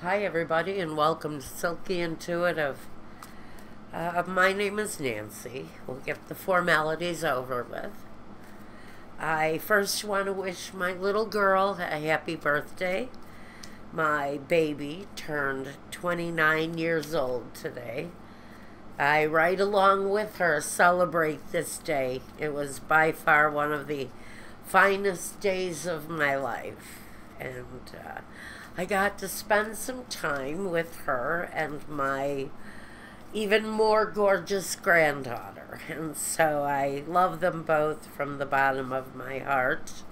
Hi, everybody, and welcome to Silky Intuitive. My name is Nancy. We'll get the formalities over with. I first want to wish my little girl a happy birthday. My baby turned 29 years old today. I, right along with her, celebrate this day. It was by far one of the finest days of my life. And I got to spend some time with her and my even more gorgeous granddaughter. And so I love them both from the bottom of my heart.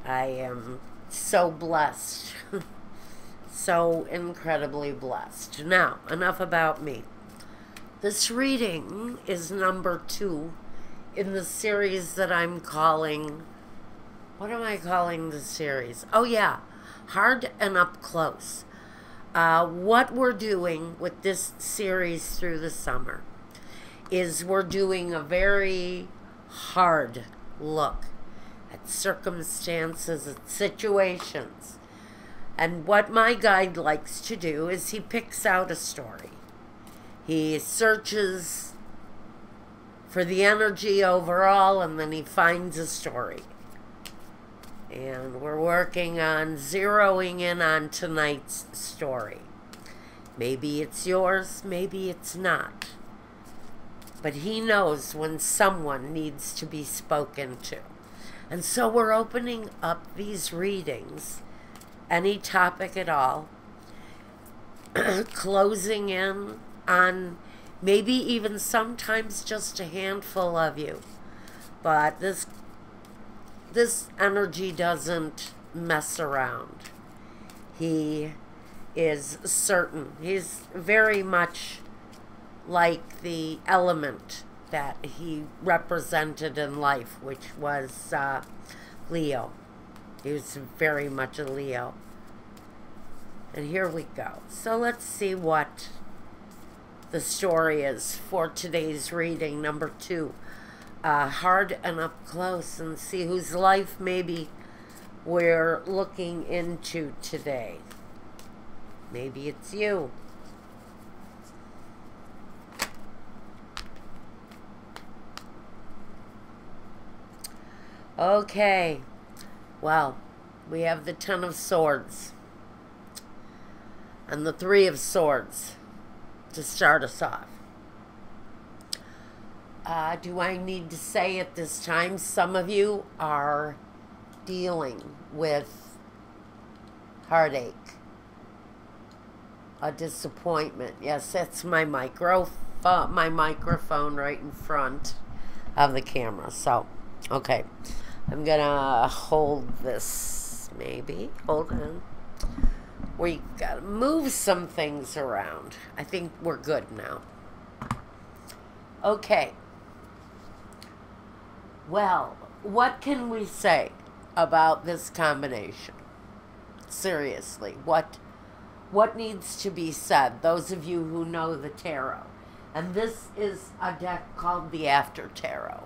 I am so blessed. So incredibly blessed. Now, enough about me. This reading is number 2 in the series that I'm calling... What am I calling the series? Oh, yeah. Hard and Up Close. What we're doing with this series through the summer is we're doing a very hard look at circumstances, at situations. And what my guide likes to do is he picks out a story. He searches for the energy overall, and then he finds a story. And we're working on zeroing in on tonight's story. Maybe it's yours, maybe it's not. But he knows when someone needs to be spoken to. And so we're opening up these readings, any topic at all, closing in on maybe even sometimes just a handful of you. But this energy doesn't mess around. He is certain. He's very much like the element that he represented in life, which was Leo. He was very much a Leo. And here we go. So let's see what the story is for today's reading, number 2. Hard and Up Close, and see whose life maybe we're looking into today. Maybe it's you. Okay. Well, we have the 10 of Swords and the 3 of Swords to start us off. Do I need to say at this time, some of you are dealing with heartache, a disappointment. Yes, that's my microphone right in front of the camera. So, okay, I'm gonna hold this, maybe. Hold on. We gotta move some things around. I think we're good now. Okay. Well, what can we say about this combination? Seriously, what needs to be said? Those of you who know the tarot. And this is a deck called the After Tarot.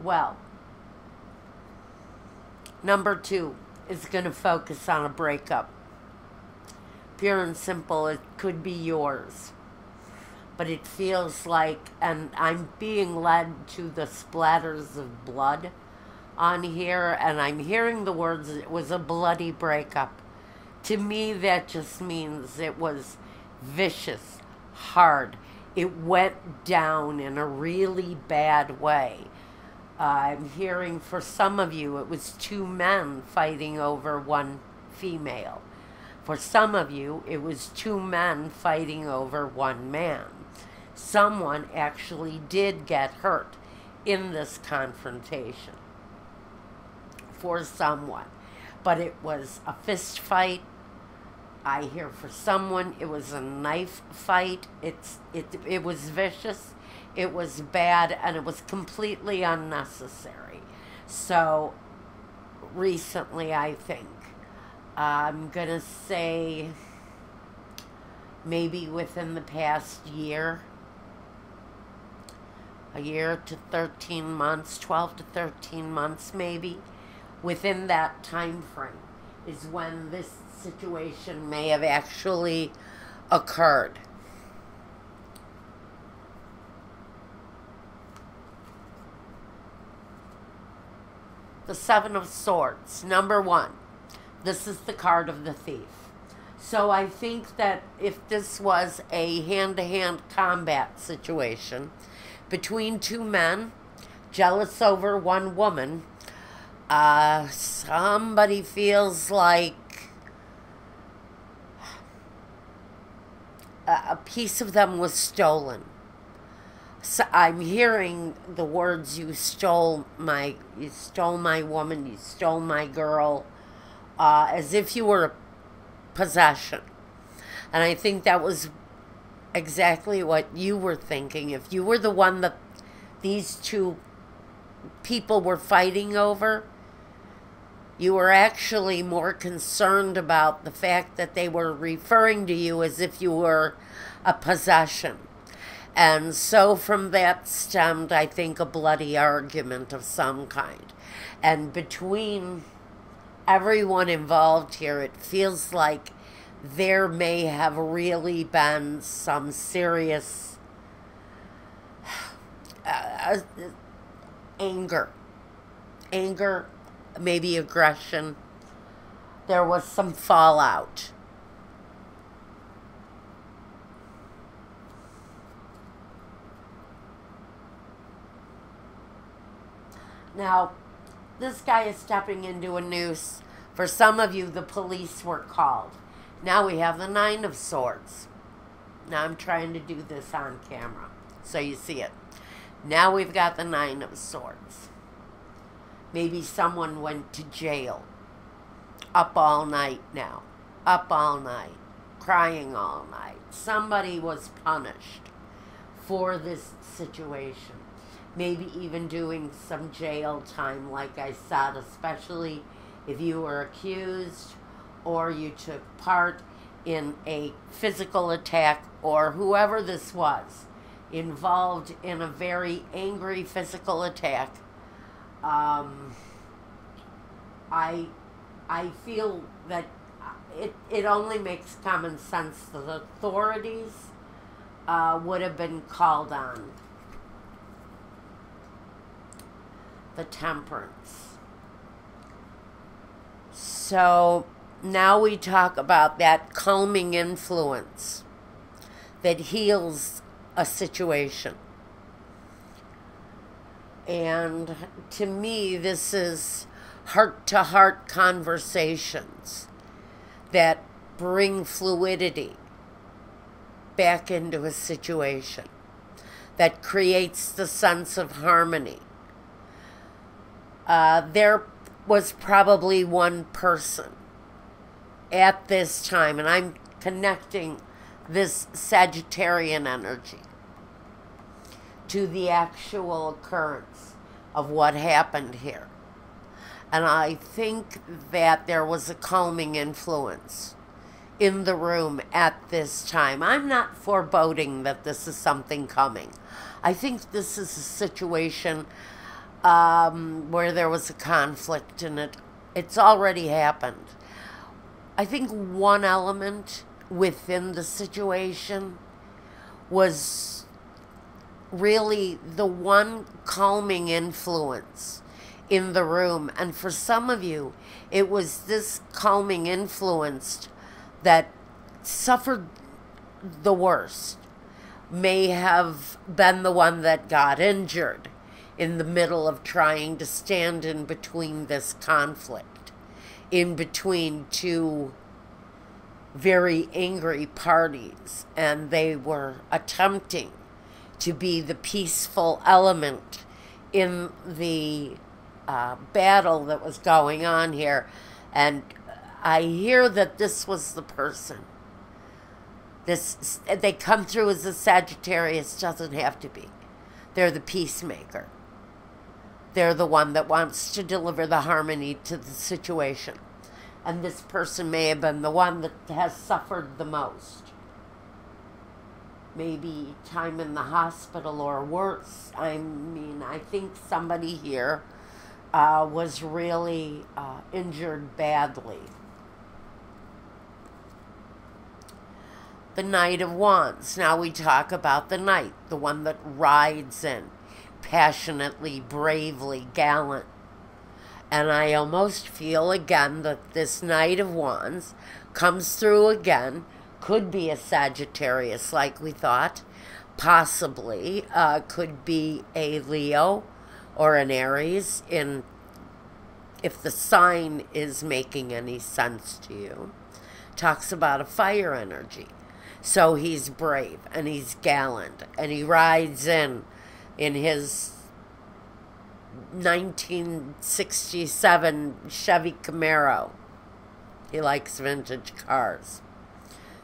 Well, number 2 is going to focus on a breakup. Pure and simple, it could be yours. But it feels like, and I'm being led to the splatters of blood on here, and I'm hearing the words, it was a bloody breakup. To me, that just means it was vicious, hard. It went down in a really bad way. I'm hearing for some of you, it was 2 men fighting over 1 female. For some of you, it was 2 men fighting over 1 man. Someone actually did get hurt in this confrontation. For someone. But it was a fist fight. I hear for someone it was a knife fight. It was vicious. It was bad, and it was completely unnecessary. So, recently, I think, I'm going to say maybe within the past year, a year to 13 months, 12 to 13 months maybe, within that time frame is when this situation may have actually occurred. The Seven of Swords, number one. This is the card of the thief. So I think that if this was a hand-to-hand combat situation between two men, jealous over one woman, somebody feels like a piece of them was stolen. So I'm hearing the words, you stole my woman, you stole my girl, as if you were a possession. And I think that was exactly what you were thinking. If you were the one that these two people were fighting over, you were actually more concerned about the fact that they were referring to you as if you were a possession. And so from that stemmed, I think, a bloody argument of some kind. And between everyone involved here, it feels like there may have really been some serious anger, maybe aggression. There was some fallout. Now, this guy is stepping into a noose. For some of you, the police were called. Now we have the Nine of Swords. Now I'm trying to do this on camera so you see it. Now we've got the Nine of Swords. Maybe someone went to jail. Up all night now. Up all night. Crying all night. Somebody was punished for this situation. Maybe even doing some jail time, like I said, especially if you were accused or you took part in a physical attack, or whoever this was involved in a very angry physical attack. I feel that it only makes common sense that the authorities would have been called on. The Temperance. So now we talk about that calming influence that heals a situation. And to me, this is heart-to-heart conversations that bring fluidity back into a situation, that creates the sense of harmony. There was probably one person at this time, and I'm connecting this Sagittarian energy to the actual occurrence of what happened here. And I think that there was a calming influence in the room at this time. I'm not foreboding that this is something coming. I think this is a situation where there was a conflict and it's already happened. I think one element within the situation was really the one calming influence in the room. And for some of you, it was this calming influence that suffered the worst, may have been the one that got injured in the middle of trying to stand in between this conflict, in between two very angry parties, and they were attempting to be the peaceful element in the battle that was going on here. And I hear that this was the person. They come through as a Sagittarius, doesn't have to be. They're the peacemaker. They're the one that wants to deliver the harmony to the situation. And this person may have been the one that has suffered the most. Maybe time in the hospital or worse. I mean, I think somebody here was really injured badly. The Knight of Wands. Now we talk about the knight, the one that rides in, passionately, bravely, gallant. And I almost feel again that this Knight of Wands comes through again. Could be a Sagittarius like we thought. Possibly could be a Leo or an Aries, if the sign is making any sense to you. Talks about a fire energy. So he's brave and he's gallant and he rides in his 1967 Chevy Camaro. He likes vintage cars.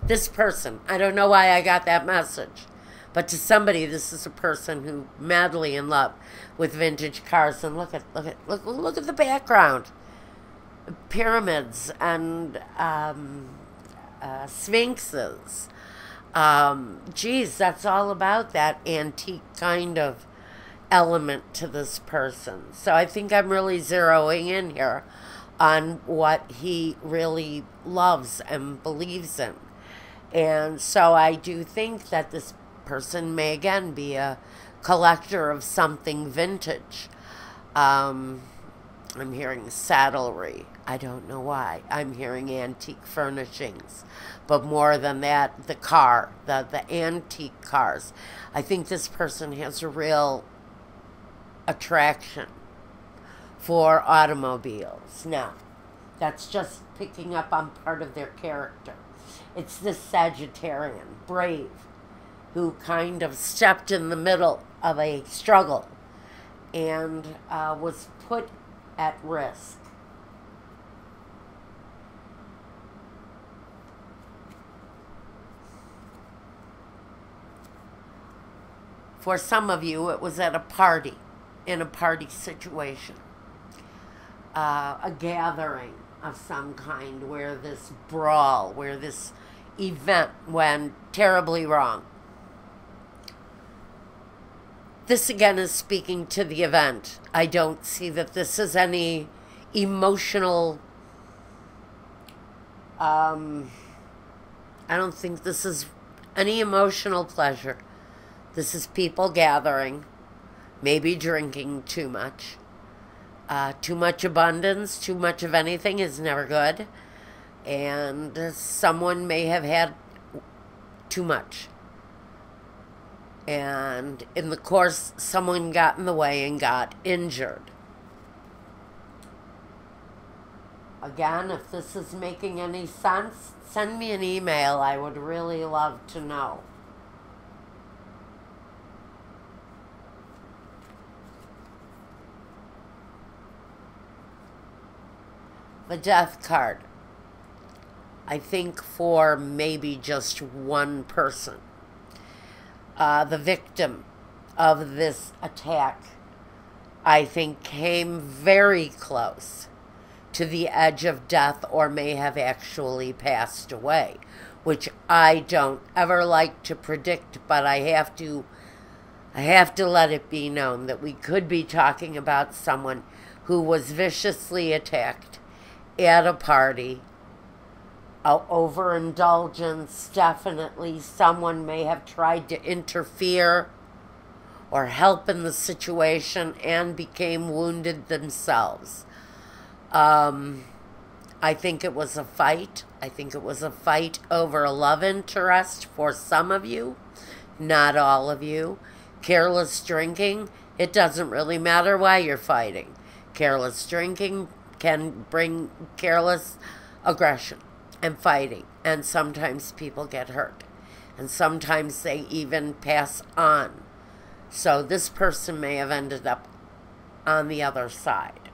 This person, I don't know why I got that message, but to somebody, this is a person who madly in love with vintage cars. And look at the background, pyramids and sphinxes. Geez, that's all about that antique kind of element to this person. So I think I'm really zeroing in here on what he really loves and believes in. And so I do think that this person may again be a collector of something vintage. I'm hearing saddlery. I don't know why. I'm hearing antique furnishings. But more than that, the car, the antique cars. I think this person has a real attraction for automobiles. Now, that's just picking up on part of their character. It's this Sagittarian, brave, who kind of stepped in the middle of a struggle and was put at risk. For some of you, it was at a party, in a party situation, a gathering of some kind where this brawl, where this event went terribly wrong. This again is speaking to the event. I don't see that this is any emotional, I don't think this is any emotional pleasure. This is people gathering, maybe drinking too much. Too much abundance, too much of anything is never good. And someone may have had too much. And in the course, someone got in the way and got injured. Again, if this is making any sense, send me an email. I would really love to know. The Death card. I think for maybe just one person. The victim of this attack, I think, came very close to the edge of death or may have actually passed away, which I don't ever like to predict, but I have to let it be known that we could be talking about someone who was viciously attacked at a party. Overindulgence, definitely. Someone may have tried to interfere or help in the situation and became wounded themselves. I think it was a fight. I think it was a fight over a love interest for some of you, not all of you. Careless drinking, it doesn't really matter why you're fighting. Careless drinking can bring careless aggression and fighting, and sometimes people get hurt, and sometimes they even pass on. So this person may have ended up on the other side.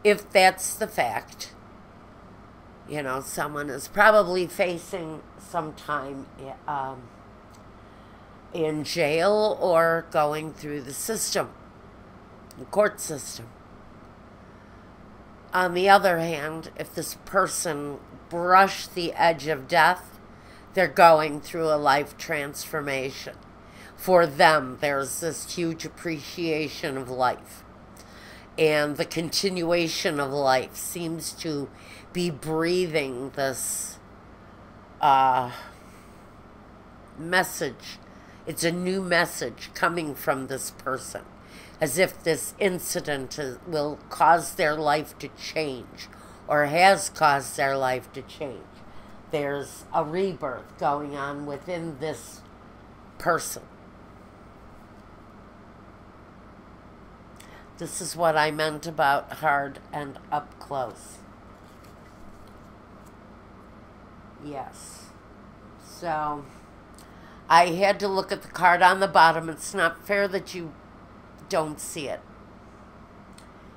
If that's the fact, you know, someone is probably facing some time in jail or going through the system, the court system. On the other hand, if this person brushed the edge of death, they're going through a life transformation. For them, there's this huge appreciation of life. and the continuation of life seems to be breathing this message. It's a new message coming from this person, as if this incident will cause their life to change, or has caused their life to change. There's a rebirth going on within this person. This is what I meant about hard and up close. Yes. So, I had to look at the card on the bottom. It's not fair that you don't see it.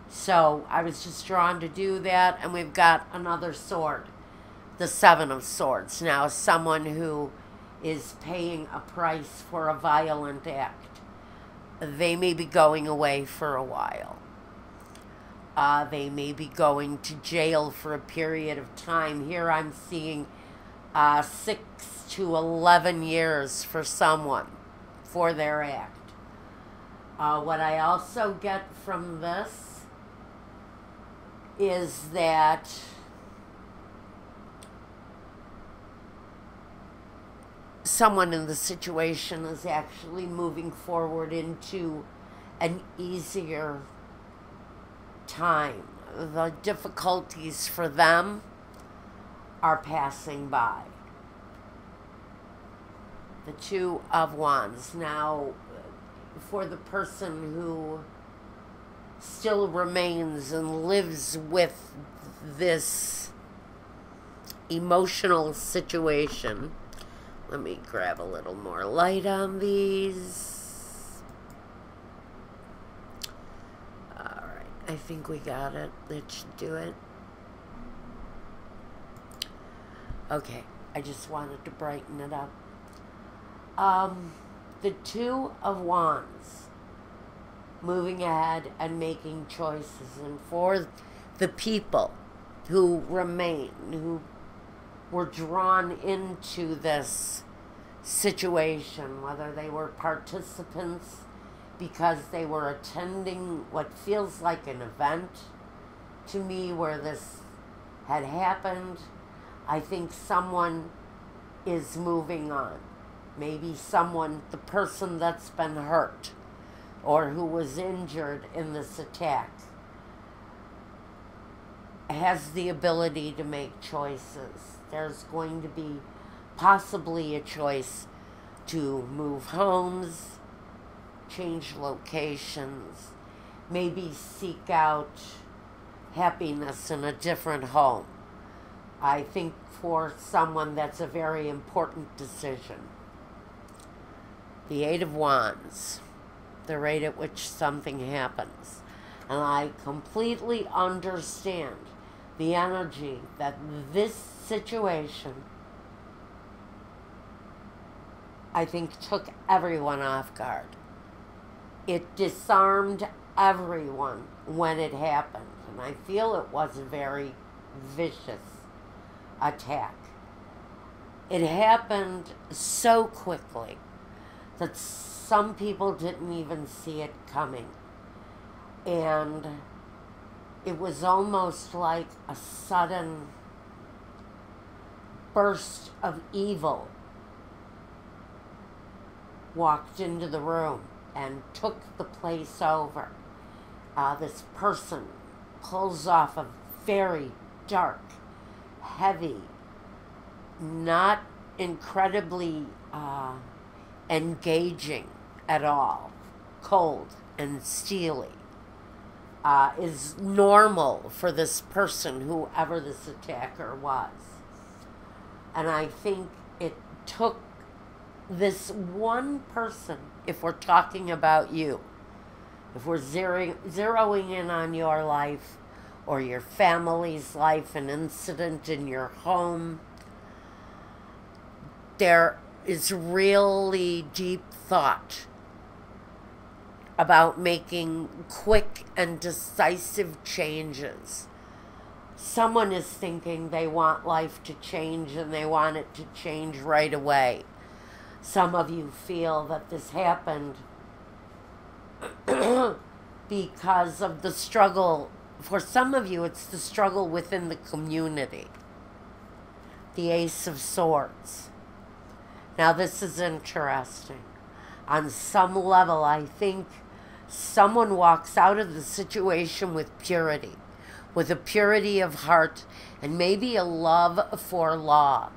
So, I was just drawn to do that, and we've got another sword. The Seven of Swords. Now, someone who is paying a price for a violent act. They may be going away for a while. They may be going to jail for a period of time. Here I'm seeing 6 to 11 years for someone for their act. What I also get from this is that someone in the situation is actually moving forward into an easier time. The difficulties for them are passing by. The Two of Wands. Now, for the person who still remains and lives with this emotional situation, let me grab a little more light on these. Alright, I think we got it. That should do it. Okay, I just wanted to brighten it up. The Two of Wands. Moving ahead and making choices. And for the people who remain, who were drawn into this situation, whether they were participants because they were attending what feels like an event to me where this had happened. I think someone is moving on. Maybe someone, the person that's been hurt or who was injured in this attack, has the ability to make choices. There's going to be possibly a choice to move homes, change locations, maybe seek out happiness in a different home. I think for someone that's a very important decision. The Eight of Wands, the rate at which something happens. And I completely understand the energy that this situation, I think, took everyone off guard. It disarmed everyone when it happened. And I feel it was a very vicious attack. It happened so quickly that some people didn't even see it coming. And it was almost like a sudden burst of evil walked into the room and took the place over. This person pulls off a very dark, heavy, not incredibly engaging at all, cold and steely, is normal for this person, whoever this attacker was. And I think it took this one person, if we're talking about you, if we're zeroing in on your life or your family's life, an incident in your home, there is really deep thought about making quick and decisive changes. Someone is thinking they want life to change and they want it to change right away. Some of you feel that this happened because of the struggle. For some of you, it's the struggle within the community. The Ace of Swords. Now, this is interesting. On some level, I think someone walks out of the situation with purity, with a purity of heart, and maybe a love for law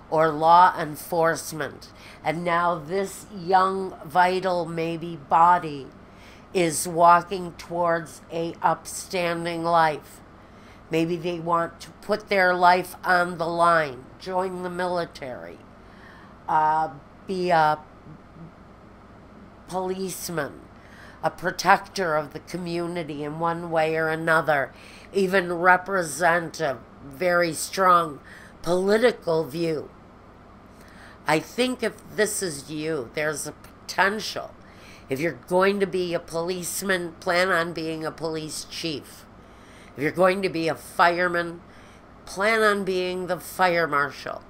or law enforcement. And now this young, vital, maybe body is walking towards a upstanding life. Maybe they want to put their life on the line, join the military, be a policeman, a protector of the community in one way or another, even represent a very strong political view. I think if this is you, there's a potential. If you're going to be a policeman, plan on being a police chief. If you're going to be a fireman, plan on being the fire marshal.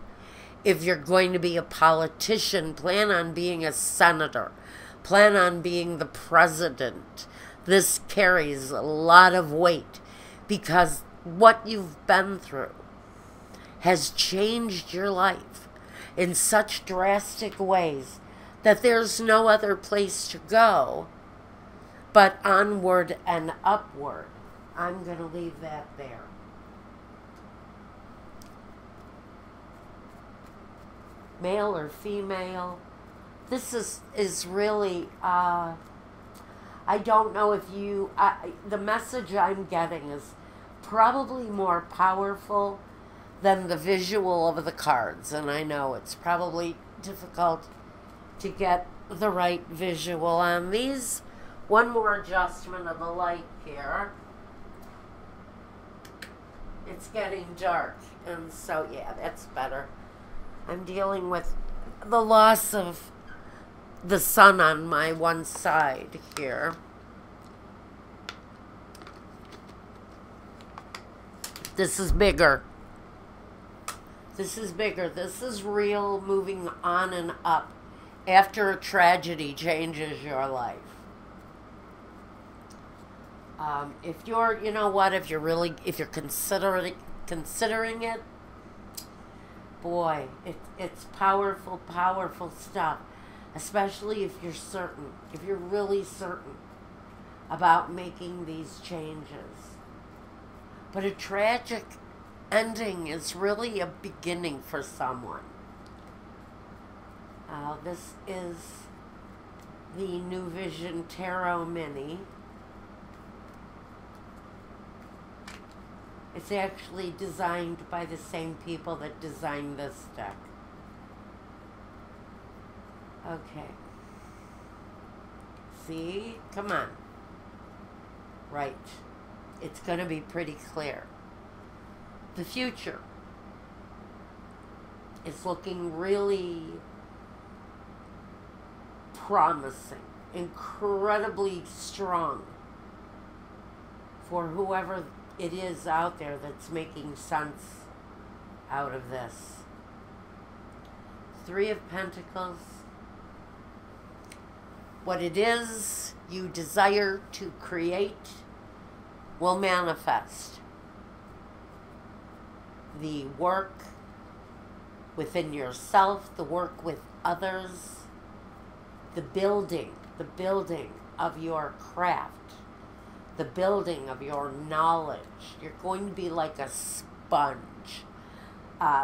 If you're going to be a politician, plan on being a senator. Plan on being the president. This carries a lot of weight because what you've been through has changed your life in such drastic ways that there's no other place to go but onward and upward. I'm going to leave that there. Male or female, this is really, I don't know if you, the message I'm getting is probably more powerful than the visual of the cards. And I know it's probably difficult to get the right visual on these. One more adjustment of the light here. It's getting dark, and so yeah, that's better. I'm dealing with the loss of the sun on my one side here. This is bigger. This is bigger. This is real, moving on and up after a tragedy changes your life. If you're, you know what, if you're considering it, boy, it's powerful, powerful stuff. Especially if you're certain, if you're really certain about making these changes. But a tragic ending is really a beginning for someone. This is the New Vision Tarot Mini. It's actually designed by the same people that designed this deck. Okay. See? Come on. Right. It's going to be pretty clear. The future is looking really promising, incredibly strong for whoever it is out there that's making sense out of this. Three of Pentacles. What it is you desire to create will manifest. The work within yourself, the work with others, the building of your craft, the building of your knowledge. You're going to be like a sponge,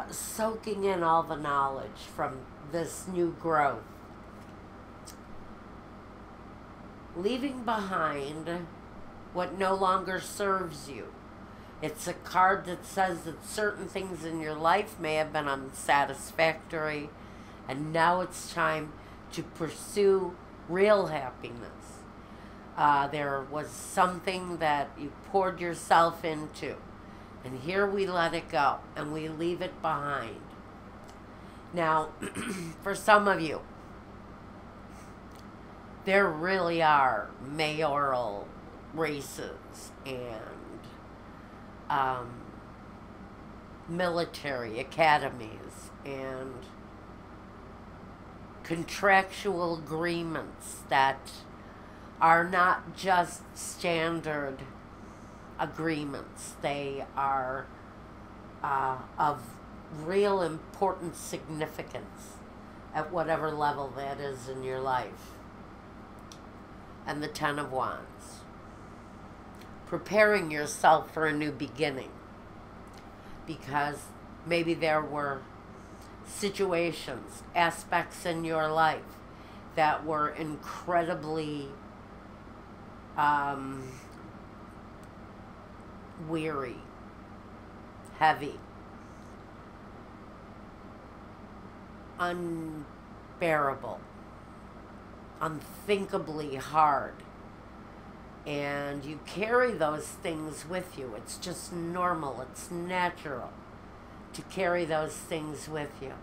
soaking in all the knowledge from this new growth. Leaving behind what no longer serves you. It's a card that says that certain things in your life may have been unsatisfactory, and now it's time to pursue real happiness. There was something that you poured yourself into, and here we let it go, and we leave it behind. Now, for some of you, there really are mayoral races and military academies and contractual agreements that are not just standard agreements. They are of real important significance at whatever level that is in your life. And the Ten of Wands. Preparing yourself for a new beginning. Because maybe there were situations, aspects in your life that were incredibly weary, heavy, unbearable, unthinkably hard. And you carry those things with you. It's just normal. It's natural to carry those things with you.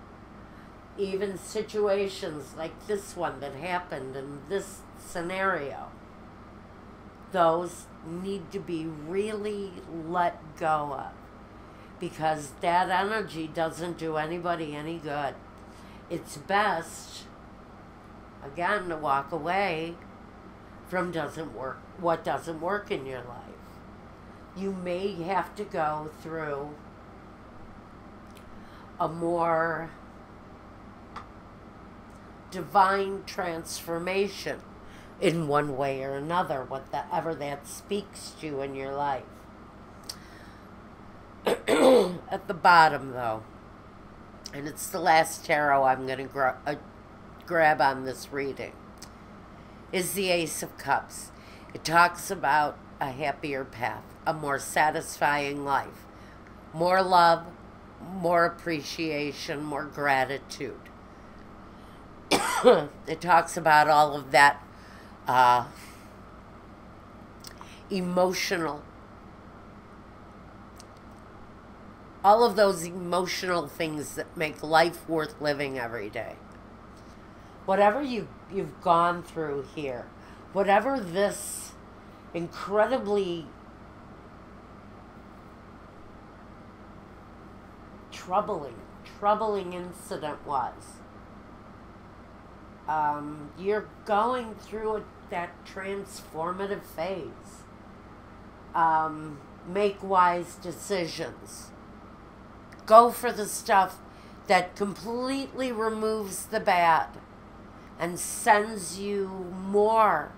Even situations like this one that happened in this scenario, those need to be really let go of, because that energy doesn't do anybody any good. It's best, again, to walk away from what doesn't work in your life. You may have to go through a more divine transformation in one way or another, whatever that speaks to you in your life. At the bottom, though, and it's the last tarot I'm going to grab on this reading, is the Ace of Cups. It talks about a happier path, a more satisfying life, more love, more appreciation, more gratitude. It talks about all of that emotional, all of those emotional things that make life worth living every day. Whatever you've gone through here, whatever this incredibly troubling incident was, you're going through that transformative phase. Make wise decisions. Go for the stuff that completely removes the bad and sends you more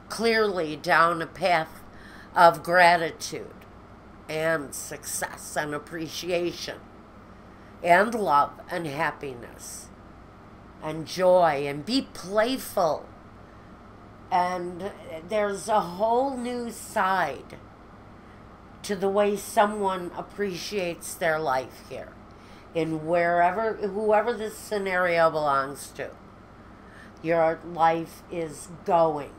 clearly down a path of gratitude and success and appreciation and love and happiness and joy, and be playful. And there's a whole new side to the way someone appreciates their life here, in whoever this scenario belongs to. Your life is going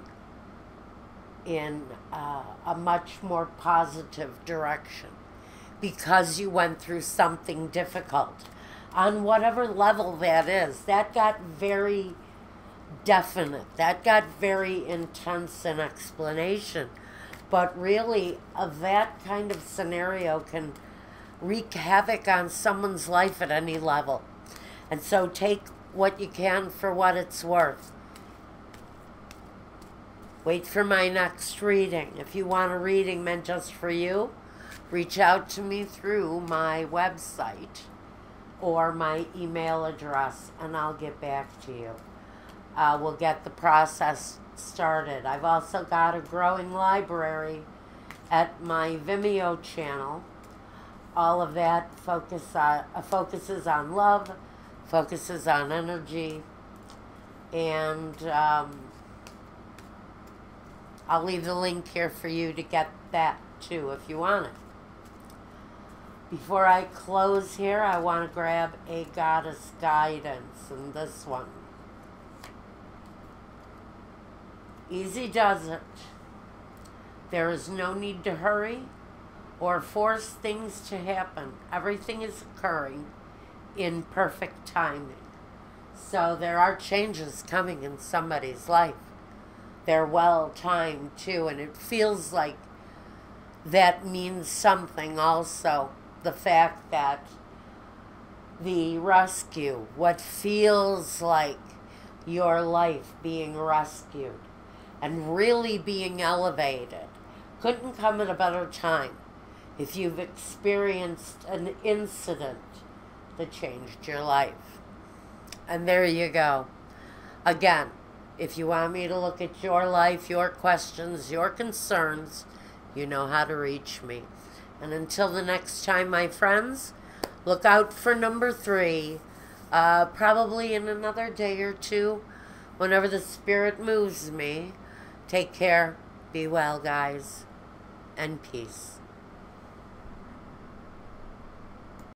in a much more positive direction because you went through something difficult on whatever level that is. That got very definite. That got very intense in explanation. But really, that kind of scenario can wreak havoc on someone's life at any level. And so take what you can for what it's worth. Wait for my next reading. If you want a reading meant just for you, reach out to me through my website or my email address, and I'll get back to you. We'll get the process started. I've also got a growing library at my Vimeo channel. All of that focuses on love, focuses on energy, and I'll leave the link here for you to get that too if you want it. Before I close here, I want to grab a goddess guidance, and this one. Easy does it. There is no need to hurry or force things to happen. Everything is occurring in perfect timing. So there are changes coming in somebody's life. They're well timed too, and it feels like that means something also. The fact that the rescue, what feels like your life being rescued, and really being elevated couldn't come at a better time if you've experienced an incident that changed your life. And there you go. Again, if you want me to look at your life, your questions, your concerns, you know how to reach me. And until the next time, my friends, look out for number 3, probably in another day or two, whenever the spirit moves me. Take care, be well, guys, and peace.